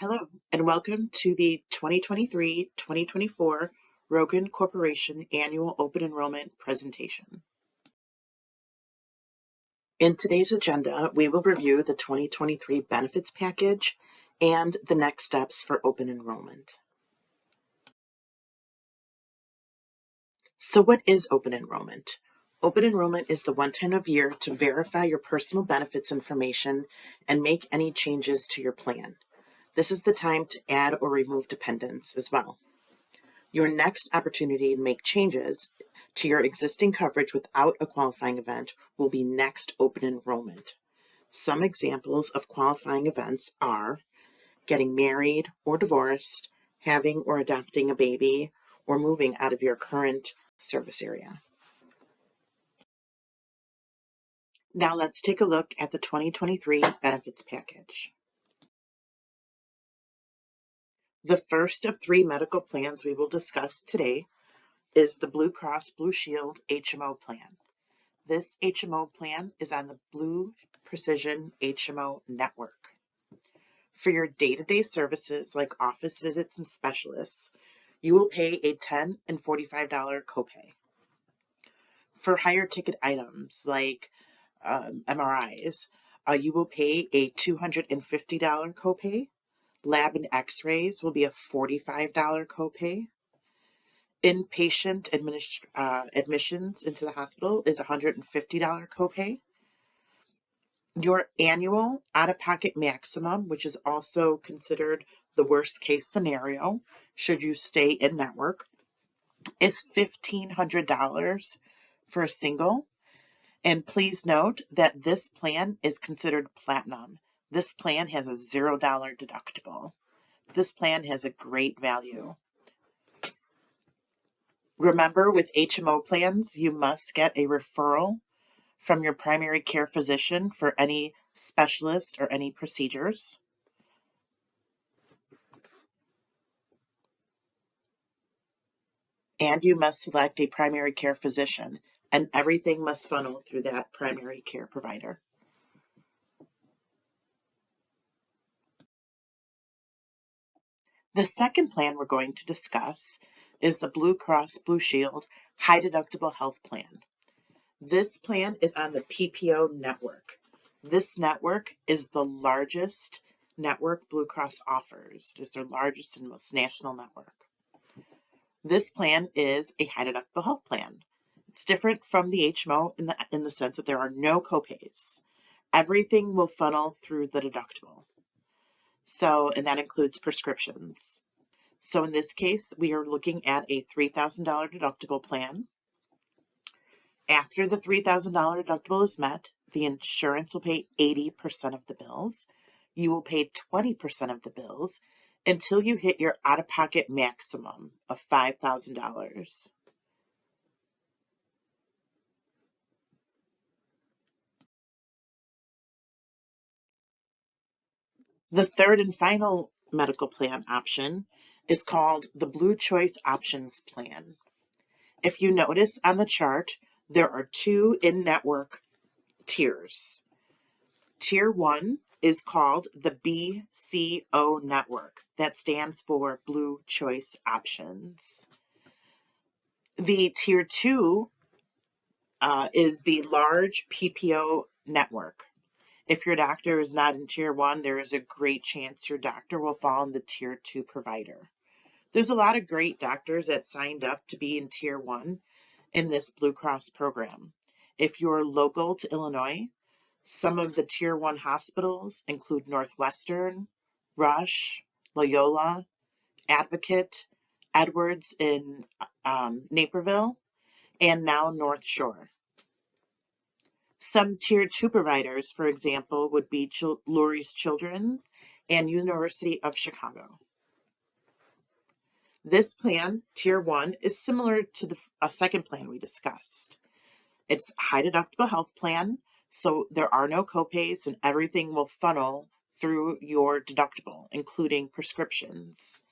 Hello, and welcome to the 2023-2024 Rogan Corporation Annual Open Enrollment presentation. In today's agenda, we will review the 2023 benefits package and the next steps for open enrollment. So what is open enrollment? Open enrollment is the one time of year to verify your personal benefits information and make any changes to your plan. This is the time to add or remove dependents as well. Your next opportunity to make changes to your existing coverage without a qualifying event will be next open enrollment. Some examples of qualifying events are getting married or divorced, having or adopting a baby, or moving out of your current service area. Now let's take a look at the 2023 benefits package. The first of three medical plans we will discuss today is the Blue Cross Blue Shield HMO plan. This HMO plan is on the Blue Precision HMO network. For your day-to-day services like office visits and specialists, you will pay a $10 and $45 copay. For higher ticket items like MRIs, you will pay a $250 copay. Lab and x-rays will be a $45 copay. Inpatient admissions into the hospital is a $150 copay. Your annual out-of-pocket maximum, which is also considered the worst case scenario, should you stay in network, is $1,500 for a single. And please note that this plan is considered platinum. This plan has a $0 deductible. This plan has a great value. Remember, with HMO plans, you must get a referral from your primary care physician for any specialist or any procedures. And you must select a primary care physician, and everything must funnel through that primary care provider. The second plan we're going to discuss is the Blue Cross Blue Shield High Deductible Health Plan. This plan is on the PPO network. This network is the largest network Blue Cross offers. It is their largest and most national network. This plan is a high deductible health plan. It's different from the HMO in the sense that there are no copays. Everything will funnel through the deductible. And that includes prescriptions. So in this case, we are looking at a $3,000 deductible plan. After the $3,000 deductible is met, the insurance will pay 80% of the bills. You will pay 20% of the bills until you hit your out-of-pocket maximum of $5,000. The third and final medical plan option is called the Blue Choice Options Plan. If you notice on the chart, there are two in-network tiers. Tier 1 is called the BCO network. That stands for Blue Choice Options. The Tier 2 is the large PPO network. If your doctor is not in Tier 1, there is a great chance your doctor will fall in the Tier 2 provider. There's a lot of great doctors that signed up to be in Tier 1 in this Blue Cross program. If you're local to Illinois, some of the Tier 1 hospitals include Northwestern, Rush, Loyola, Advocate, Edwards in Naperville, and now North Shore. Some Tier 2 providers, for example, would be Lurie's Children and University of Chicago. This plan, Tier 1, is similar to the second plan we discussed. It's a high deductible health plan, so there are no copays and everything will funnel through your deductible, including prescriptions.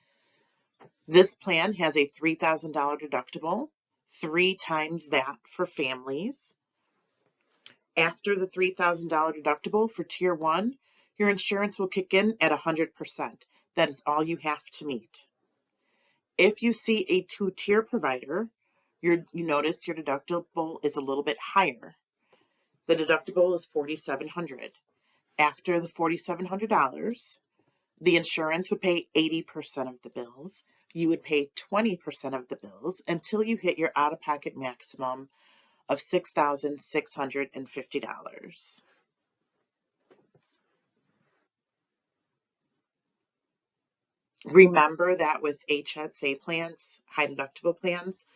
This plan has a $3,000 deductible, 3 times that for families. After the $3,000 deductible for Tier 1, your insurance will kick in at 100%. That is all you have to meet. If you see a two-tier provider, you notice your deductible is a little bit higher. The deductible is $4,700. After the $4,700, the insurance would pay 80% of the bills. You would pay 20% of the bills until you hit your out-of-pocket maximum of $6,650. Remember that with HSA plans, high deductible plans,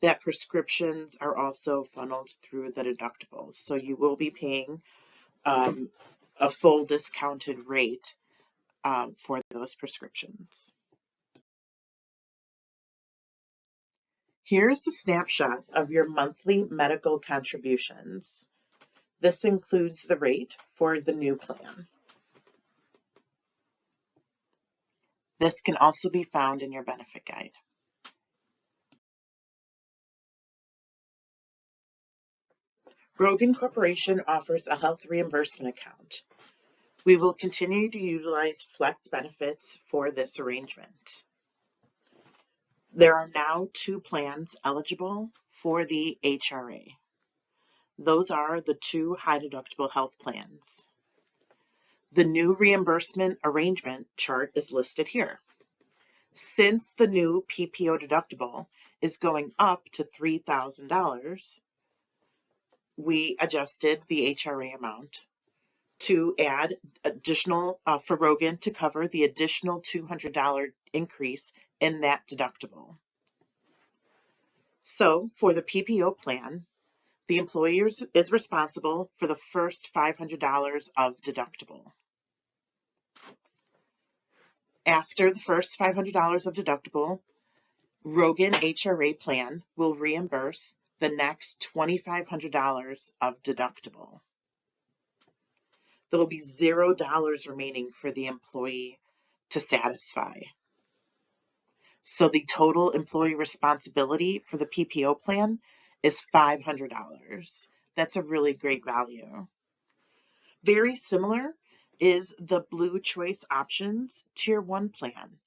that prescriptions are also funneled through the deductibles. So you will be paying a full discounted rate for those prescriptions. Here's a snapshot of your monthly medical contributions. This includes the rate for the new plan. This can also be found in your benefit guide. Rogan Corporation offers a health reimbursement account. We will continue to utilize flex benefits for this arrangement. There are now 2 plans eligible for the HRA. Those are the 2 high deductible health plans. The new reimbursement arrangement chart is listed here. Since the new PPO deductible is going up to $3,000, we adjusted the HRA amount to add additional for Rogan to cover the additional $200 increase in that deductible. So for the PPO plan, the employer is responsible for the first $500 of deductible. After the first $500 of deductible, Rogan HRA plan will reimburse the next $2,500 of deductible. There will be $0 remaining for the employee to satisfy. So the total employee responsibility for the PPO plan is $500. That's a really great value. Very similar is the Blue Choice Options Tier 1 plan.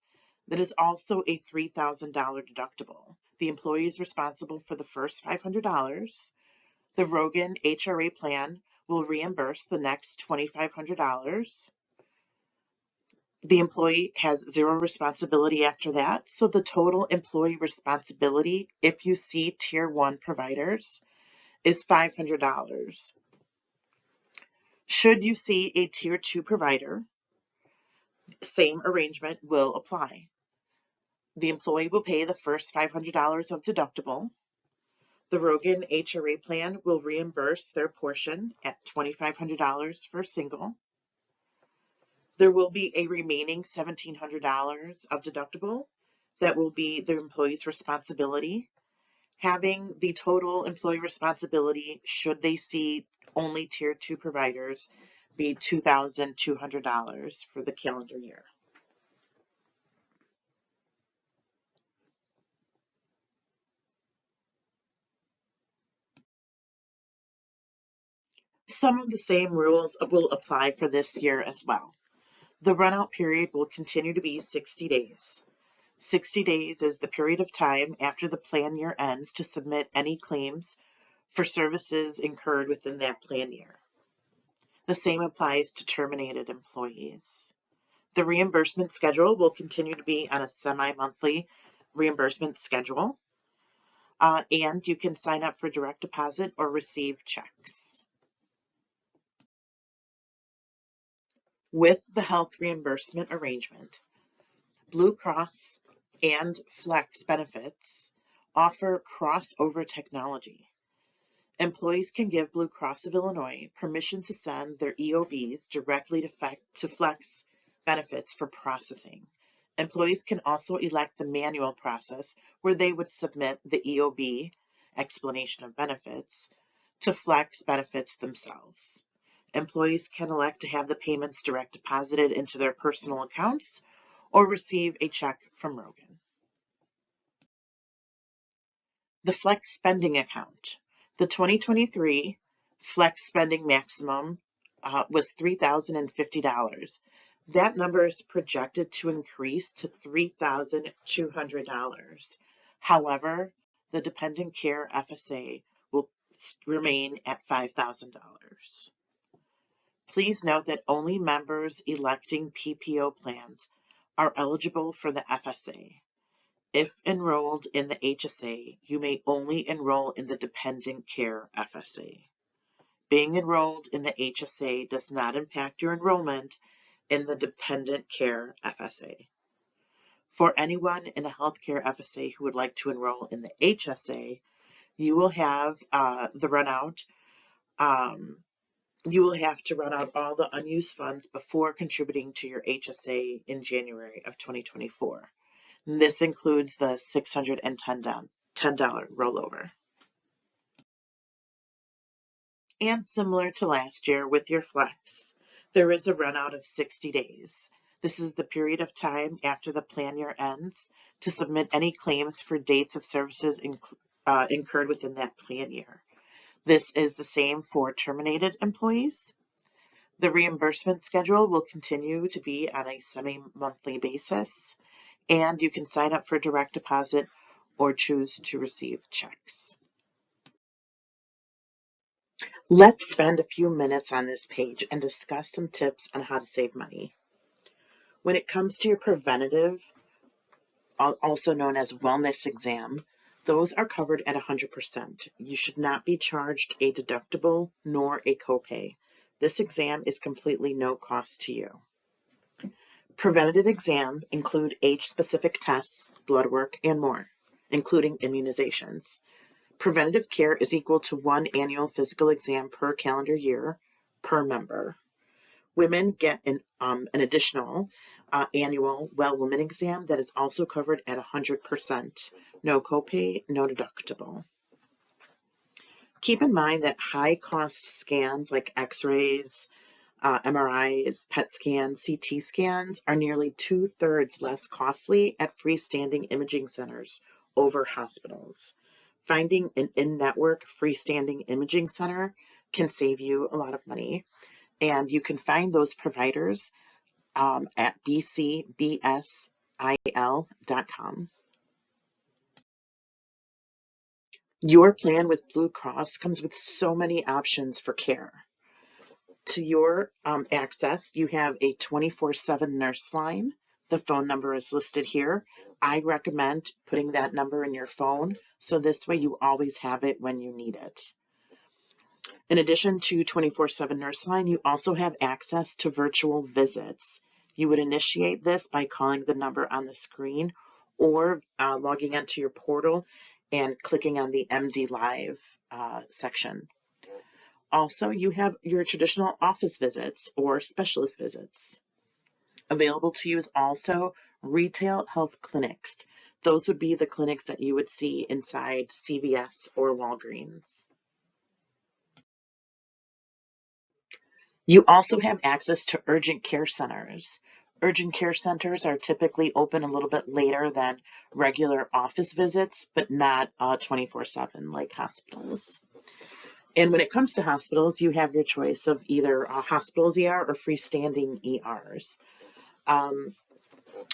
That is also a $3,000 deductible. The employee is responsible for the first $500. The Rogan HRA plan will reimburse the next $2,500. The employee has 0 responsibility after that. So the total employee responsibility, if you see Tier 1 providers, is $500. Should you see a Tier 2 provider, same arrangement will apply. The employee will pay the first $500 of deductible. The Rogan HRA plan will reimburse their portion at $2,500 for single. There will be a remaining $1,700 of deductible that will be the employee's responsibility. Having the total employee responsibility, should they see only Tier 2 providers, be $2,200 for the calendar year. Some of the same rules will apply for this year as well. The runout period will continue to be 60 days. 60 days is the period of time after the plan year ends to submit any claims for services incurred within that plan year. The same applies to terminated employees. The reimbursement schedule will continue to be on a semi-monthly reimbursement schedule, and you can sign up for direct deposit or receive checks. With the health reimbursement arrangement, Blue Cross and Flex benefits offer crossover technology. Employees can give Blue Cross of Illinois permission to send their EOBs directly to Flex benefits for processing. Employees can also elect the manual process where they would submit the EOB, explanation of benefits, to Flex benefits themselves. Employees can elect to have the payments direct deposited into their personal accounts or receive a check from Rogan. The Flex Spending Account. The 2023 Flex Spending maximum was $3,050. That number is projected to increase to $3,200. However, the dependent care FSA will remain at $5,000. Please note that only members electing PPO plans are eligible for the FSA. If enrolled in the HSA, you may only enroll in the dependent care FSA. Being enrolled in the HSA does not impact your enrollment in the dependent care FSA. For anyone in a healthcare FSA who would like to enroll in the HSA, you will have you will have to run out all the unused funds before contributing to your HSA in January of 2024. This includes the $610 rollover. And similar to last year with your flex, there is a run out of 60 days. This is the period of time after the plan year ends to submit any claims for dates of services incurred within that plan year. This is the same for terminated employees. The reimbursement schedule will continue to be on a semi-monthly basis, and you can sign up for direct deposit or choose to receive checks. Let's spend a few minutes on this page and discuss some tips on how to save money. When it comes to your preventative, also known as wellness exam, those are covered at 100%. You should not be charged a deductible nor a copay. This exam is completely no cost to you. Preventative exams include age-specific tests, blood work, and more, including immunizations. Preventative care is equal to one annual physical exam per calendar year per member. Women get an additional annual well woman exam that is also covered at 100%. No copay, no deductible. Keep in mind that high-cost scans like x-rays, MRIs, PET scans, CT scans are nearly 2/3 less costly at freestanding imaging centers over hospitals. Finding an in-network freestanding imaging center can save you a lot of money, and you can find those providers at bcbsil.com. Your plan with Blue Cross comes with so many options for care. To your access, you have a 24/7 nurse line. The phone number is listed here. I recommend putting that number in your phone, so this way you always have it when you need it. In addition to 24/7 nurse line, you also have access to virtual visits. You would initiate this by calling the number on the screen or logging into your portal and clicking on the MD Live section. Also, you have your traditional office visits or specialist visits. Available to you is also retail health clinics. Those would be the clinics that you would see inside CVS or Walgreens. You also have access to urgent care centers. Urgent care centers are typically open a little bit later than regular office visits, but not 24/7 like hospitals. And when it comes to hospitals, you have your choice of either a hospital's ER or freestanding ERs.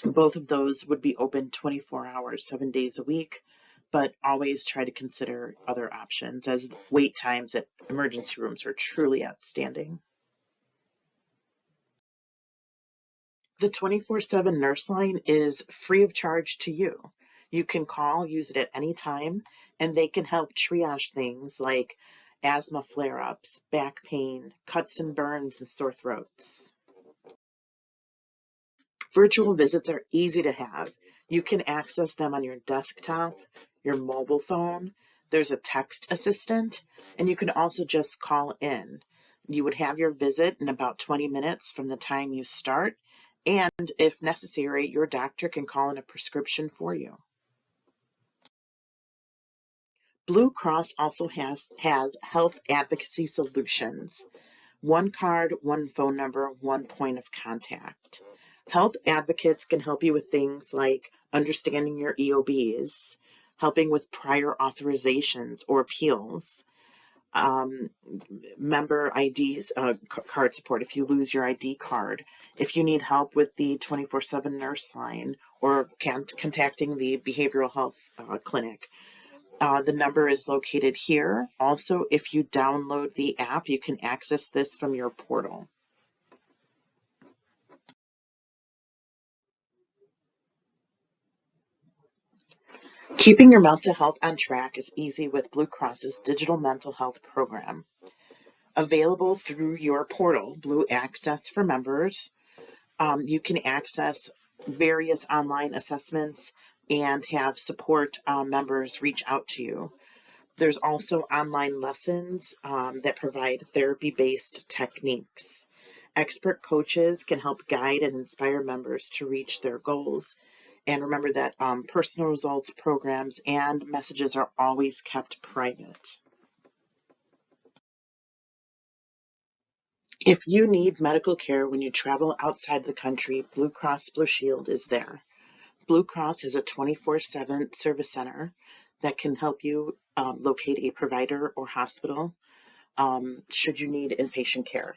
Both of those would be open 24 hours, 7 days a week, but always try to consider other options as wait times at emergency rooms are truly outstanding. The 24/7 nurse line is free of charge to you. You can call, use it at any time, and they can help triage things like asthma flare-ups, back pain, cuts and burns, and sore throats. Virtual visits are easy to have. You can access them on your desktop, your mobile phone. There's a text assistant, and you can also just call in. You would have your visit in about 20 minutes from the time you start, and if necessary, your doctor can call in a prescription for you. Blue Cross also has health advocacy solutions. One card, one phone number, one point of contact. Health advocates can help you with things like understanding your EOBs, helping with prior authorizations or appeals, member IDs, card support if you lose your ID card, if you need help with the 24/7 nurse line or contacting the behavioral health clinic. The number is located here. Also, if you download the app, you can access this from your portal. Keeping your mental health on track is easy with Blue Cross's digital mental health program. Available through your portal, Blue Access for members, you can access various online assessments and have support members reach out to you. There's also online lessons that provide therapy-based techniques. Expert coaches can help guide and inspire members to reach their goals. And remember that personal results, programs, and messages are always kept private. If you need medical care when you travel outside the country, Blue Cross Blue Shield is there. Blue Cross has a 24/7 service center that can help you locate a provider or hospital should you need inpatient care.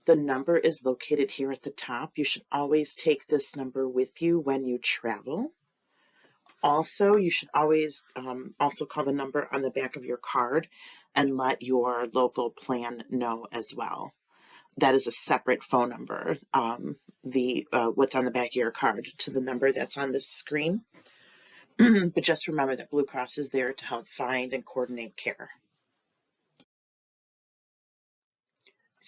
The number is located here at the top. You should always take this number with you when you travel. Also, you should always also call the number on the back of your card and let your local plan know as well. That is a separate phone number, what's on the back of your card to the number that's on this screen. But just remember that Blue Cross is there to help find and coordinate care.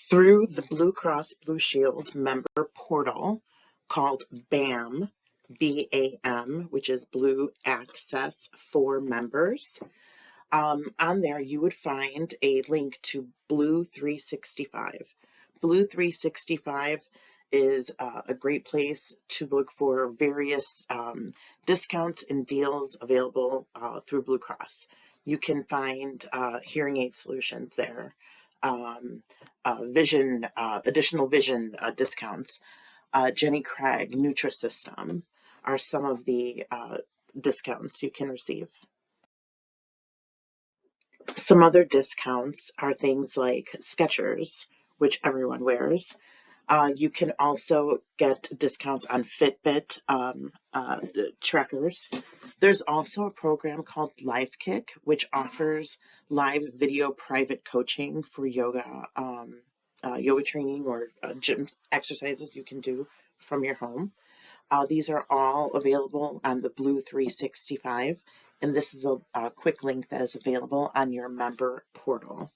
Through the Blue Cross Blue Shield member portal called BAM, BAM, which is Blue Access for Members, on there you would find a link to Blue 365. Blue 365 is a great place to look for various discounts and deals available through Blue Cross. You can find hearing aid solutions there, additional vision discounts. Jenny Craig Nutrisystem are some of the discounts you can receive. Some other discounts are things like Skechers, which everyone wears. You can also get discounts on Fitbit trackers. There's also a program called Life Kick, which offers live video private coaching for yoga, yoga training or gym exercises you can do from your home. These are all available on the Blue 365, and this is a quick link that is available on your member portal.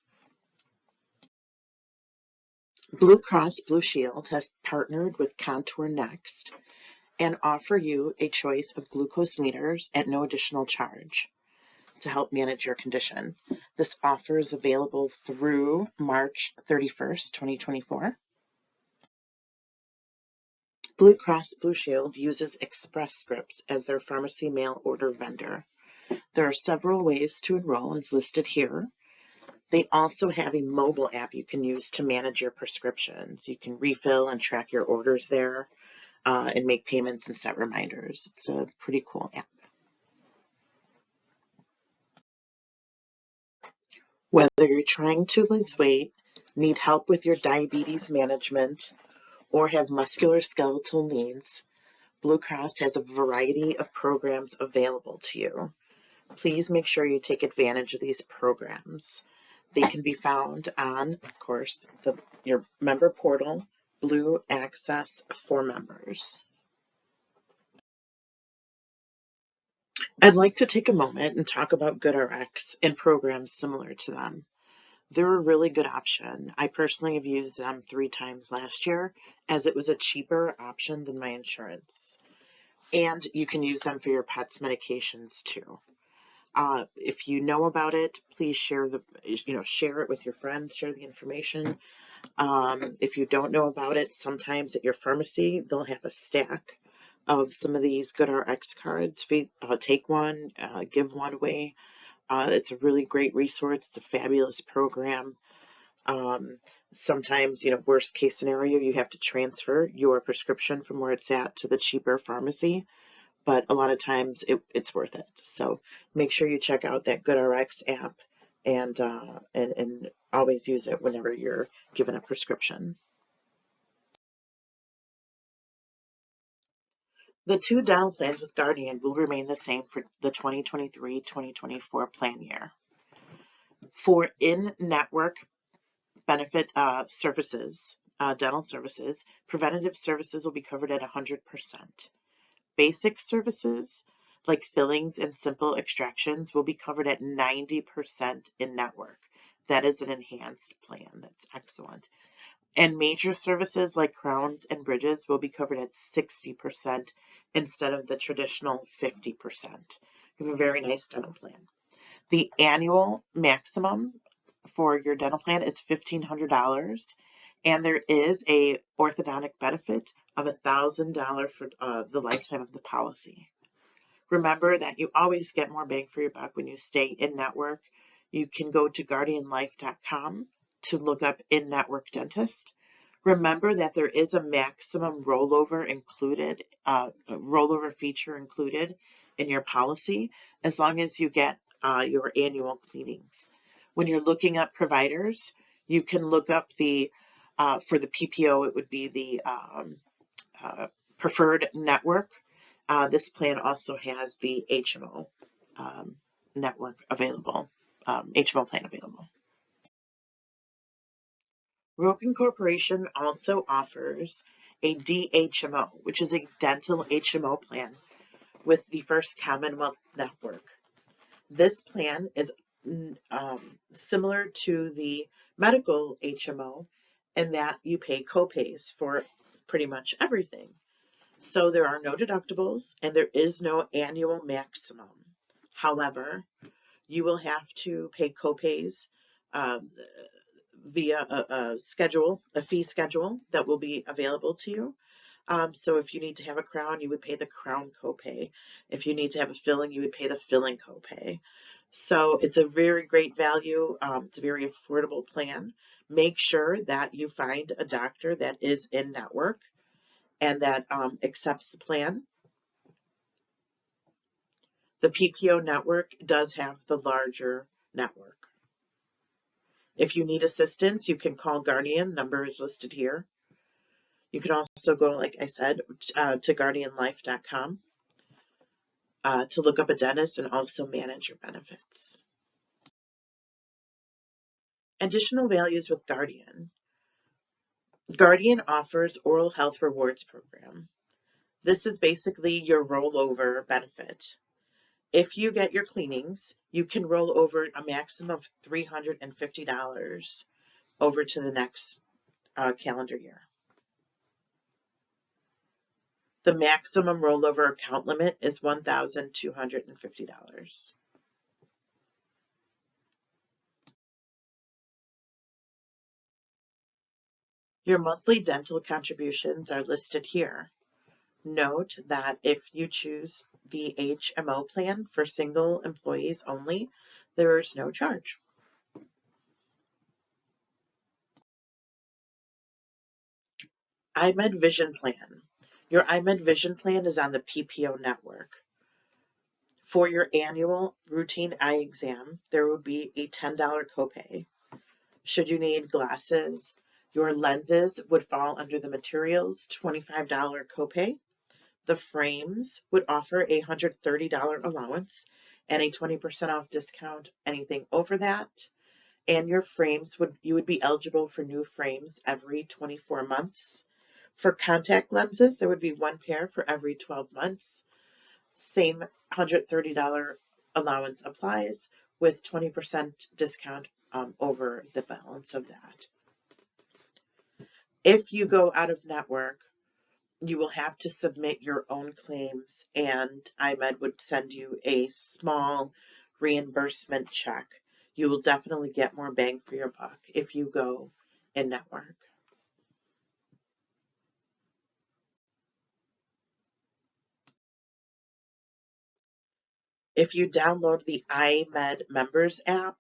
Blue Cross Blue Shield has partnered with Contour Next and offer you a choice of glucose meters at no additional charge to help manage your condition. This offer is available through March 31st, 2024. Blue Cross Blue Shield uses Express Scripts as their pharmacy mail order vendor. There are several ways to enroll as listed here. They also have a mobile app you can use to manage your prescriptions. You can refill and track your orders there and make payments and set reminders. It's a pretty cool app. Whether you're trying to lose weight, need help with your diabetes management, or have musculoskeletal needs, Blue Cross has a variety of programs available to you. Please make sure you take advantage of these programs. They can be found on, of course, your member portal, Blue Access for Members. I'd like to take a moment and talk about GoodRx and programs similar to them. They're a really good option. I personally have used them 3 times last year as it was a cheaper option than my insurance. And you can use them for your pet's medications too. If you know about it, please share it with your friends, share the information. If you don't know about it, sometimes at your pharmacy, they'll have a stack of some of these GoodRx cards. Take one, give one away. It's a really great resource. It's a fabulous program. Sometimes, worst case scenario, you have to transfer your prescription from where it's at to the cheaper pharmacy, but a lot of times it's worth it. So make sure you check out that GoodRx app and always use it whenever you're given a prescription. The two dental plans with Guardian will remain the same for the 2023-2024 plan year. For in-network benefit services, dental services, preventative services will be covered at 100%. Basic services like fillings and simple extractions will be covered at 90% in network. That is an enhanced plan. That's excellent. And major services like crowns and bridges will be covered at 60% instead of the traditional 50%. You have a very nice dental plan. The annual maximum for your dental plan is $1,500, and there is a orthodontic benefit of $1,000 for the lifetime of the policy. Remember that you always get more bang for your buck when you stay in network. You can go to guardianlife.com to look up in-network dentist. Remember that there is a maximum rollover included, rollover feature included in your policy as long as you get your annual cleanings. When you're looking up providers, you can look up the, for the PPO, it would be the preferred network. This plan also has the HMO network available, HMO plan available. Rogan Corporation also offers a DHMO, which is a dental HMO plan with the First Commonwealth Network. This plan is similar to the medical HMO in that you pay copays for pretty much everything. So there are no deductibles and there is no annual maximum. However, you will have to pay copays via a fee schedule that will be available to you. So if you need to have a crown, you would pay the crown copay. If you need to have a filling, you would pay the filling copay. So it's a very great value. It's a very affordable plan. Make sure that you find a doctor that is in network and that accepts the plan. The PPO network does have the larger network. If you need assistance, you can call Guardian. Number is listed here. You can also go, like I said, to guardianlife.com to look up a dentist and also manage your benefits. Additional values with Guardian. Guardian offers oral health rewards program. This is basically your rollover benefit. If you get your cleanings, you can roll over a maximum of $350 over to the next calendar year. The maximum rollover account limit is $1,250. Your monthly dental contributions are listed here. Note that if you choose the HMO plan for single employees only, there is no charge. iMed Vision Plan. Your iMed Vision Plan is on the PPO network. For your annual routine eye exam, there will be a $10 copay. Should you need glasses, your lenses would fall under the materials $25 copay. The frames would offer a $130 allowance and a 20% off discount anything over that. And your frames you would be eligible for new frames every 24 months. For contact lenses, there would be one pair for every 12 months. Same $130 allowance applies with 20% discount over the balance of that. If you go out of network, you will have to submit your own claims, and iMed would send you a small reimbursement check. You will definitely get more bang for your buck if you go in network. If you download the iMed Members app,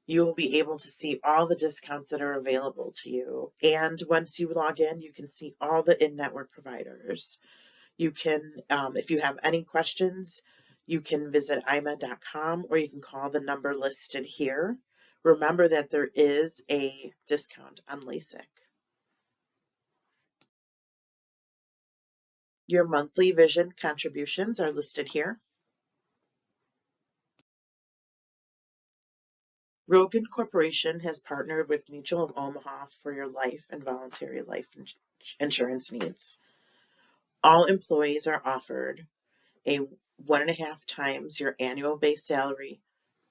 you will be able to see all the discounts that are available to you. And once you log in, you can see all the in-network providers. You can, if you have any questions, you can visit imed.com or you can call the number listed here. Remember that there is a discount on LASIK. Your monthly vision contributions are listed here. Rogan Corporation has partnered with Mutual of Omaha for your life and voluntary life insurance needs. All employees are offered a 1.5 times your annual base salary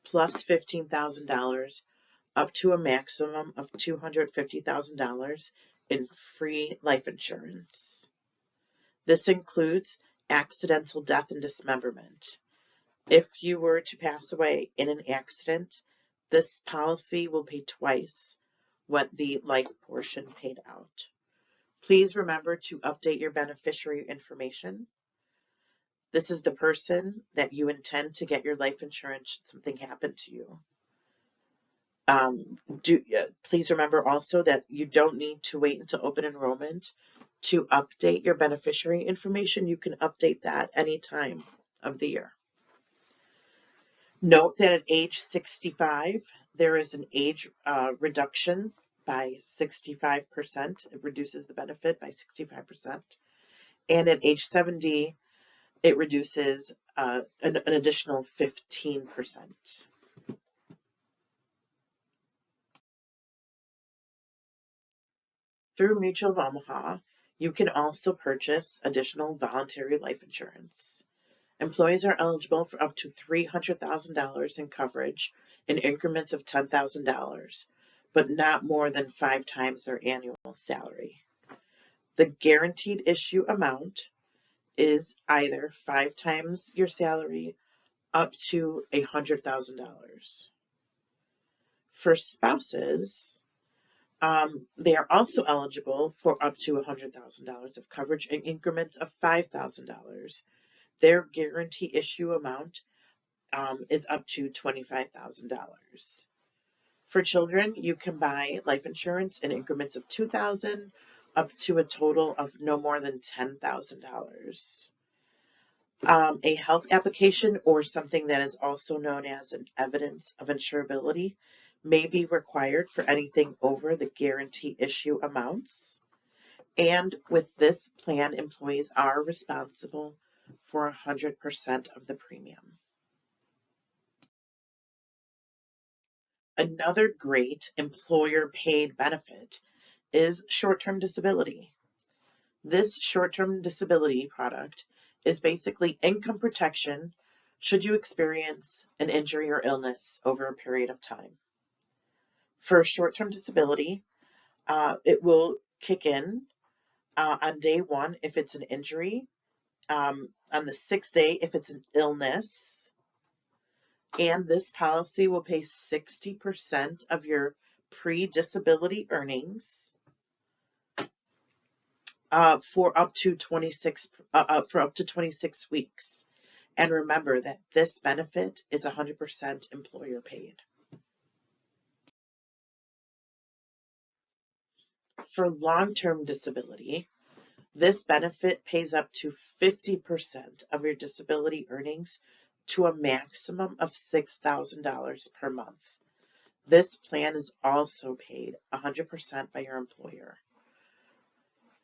plus $15,000 up to a maximum of $250,000 in free life insurance. This includes accidental death and dismemberment. If you were to pass away in an accident, this policy will pay twice what the life portion paid out. Please remember to update your beneficiary information. This is the person that you intend to get your life insurance should something happen to you. Please remember also that you don't need to wait until open enrollment to update your beneficiary information. You can update that any time of the year. Note that at age 65, there is an age reduction by 65%. It reduces the benefit by 65%. And at age 70, it reduces an additional 15%. Through Mutual of Omaha, you can also purchase additional voluntary life insurance. Employees are eligible for up to $300,000 in coverage in increments of $10,000, but not more than 5 times their annual salary. The guaranteed issue amount is either 5 times your salary up to $100,000. For spouses, they are also eligible for up to $100,000 of coverage in increments of $5,000. Their guarantee issue amount is up to $25,000. For children, you can buy life insurance in increments of $2,000 up to a total of no more than $10,000. A health application, or something that is also known as an evidence of insurability, may be required for anything over the guarantee issue amounts. And with this plan, employees are responsible for 100% of the premium. Another great employer-paid benefit is short-term disability. This short-term disability product is basically income protection should you experience an injury or illness over a period of time. For short-term disability, it will kick in on day 1 if it's an injury, on the 6th day if it's an illness, and this policy will pay 60% of your pre-disability earnings for up to 26 weeks. And remember that this benefit is 100% employer paid. For long-term disability, this benefit pays up to 50% of your disability earnings to a maximum of $6,000 per month. This plan is also paid 100% by your employer.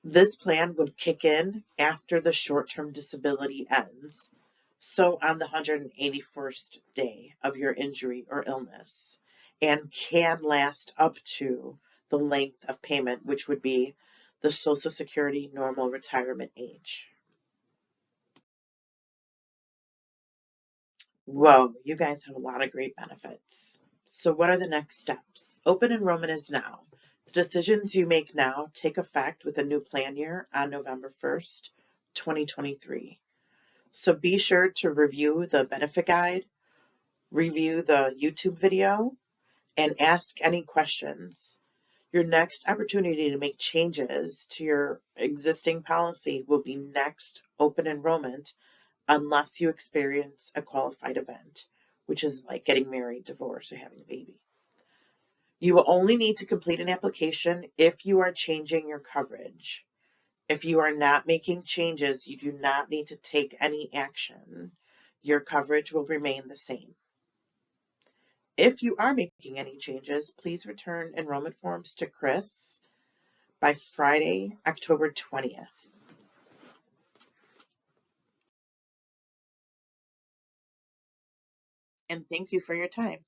This plan would kick in after the short-term disability ends, so on the 181st day of your injury or illness, and can last up to the length of payment, which would be the Social Security normal retirement age. Whoa, you guys have a lot of great benefits. So what are the next steps? Open enrollment is now. The decisions you make now take effect with a new plan year on November 1st, 2023. So be sure to review the benefit guide, review the YouTube video, and ask any questions. Your next opportunity to make changes to your existing policy will be next open enrollment, unless you experience a qualified event, which is like getting married, divorce, or having a baby. You will only need to complete an application if you are changing your coverage. If you are not making changes, you do not need to take any action. Your coverage will remain the same. If you are making any changes, please return enrollment forms to Chris by Friday, October 20th. And thank you for your time.